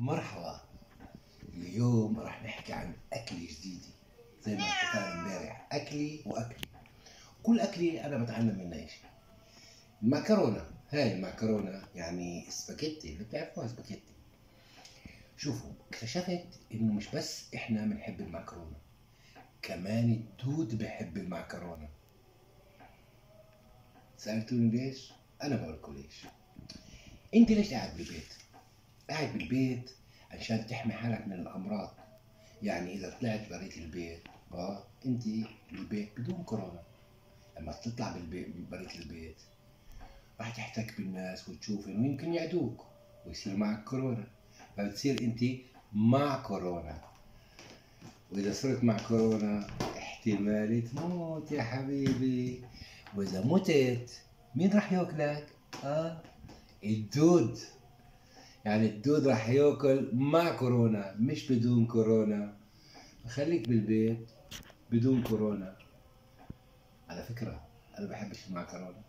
مرحبا. اليوم راح نحكي عن أكلة جديدة زي ما اتفقنا امبارح، أكلي وأكلي. كل أكلة أنا بتعلم منها شيء. المعكرونة، هاي المعكرونة يعني سباجيتي اللي بتعرفوها سباجيتي. شوفوا، اكتشفت إنه مش بس إحنا بنحب المعكرونة، كمان الدود بحب المعكرونة. سألتوني ليش؟ أنا بقولكوا ليش. أنت ليش قاعد بالبيت؟ قاعد بالبيت عشان تحمي حالك من الأمراض. يعني إذا طلعت بريت البيت أنت بالبيت بدون كورونا. لما تطلع بريت البيت راح تحتك بالناس وتشوفهم ويمكن يعدوك ويصير معك كورونا، فبتصير أنت مع كورونا. وإذا صرت مع كورونا احتمال تموت يا حبيبي، وإذا متت مين راح ياكلك؟ الدود. يعني الدود راح ياكل مع كورونا مش بدون كورونا. خليك بالبيت بدون كورونا. على فكرة أنا بحبش المعكرونة.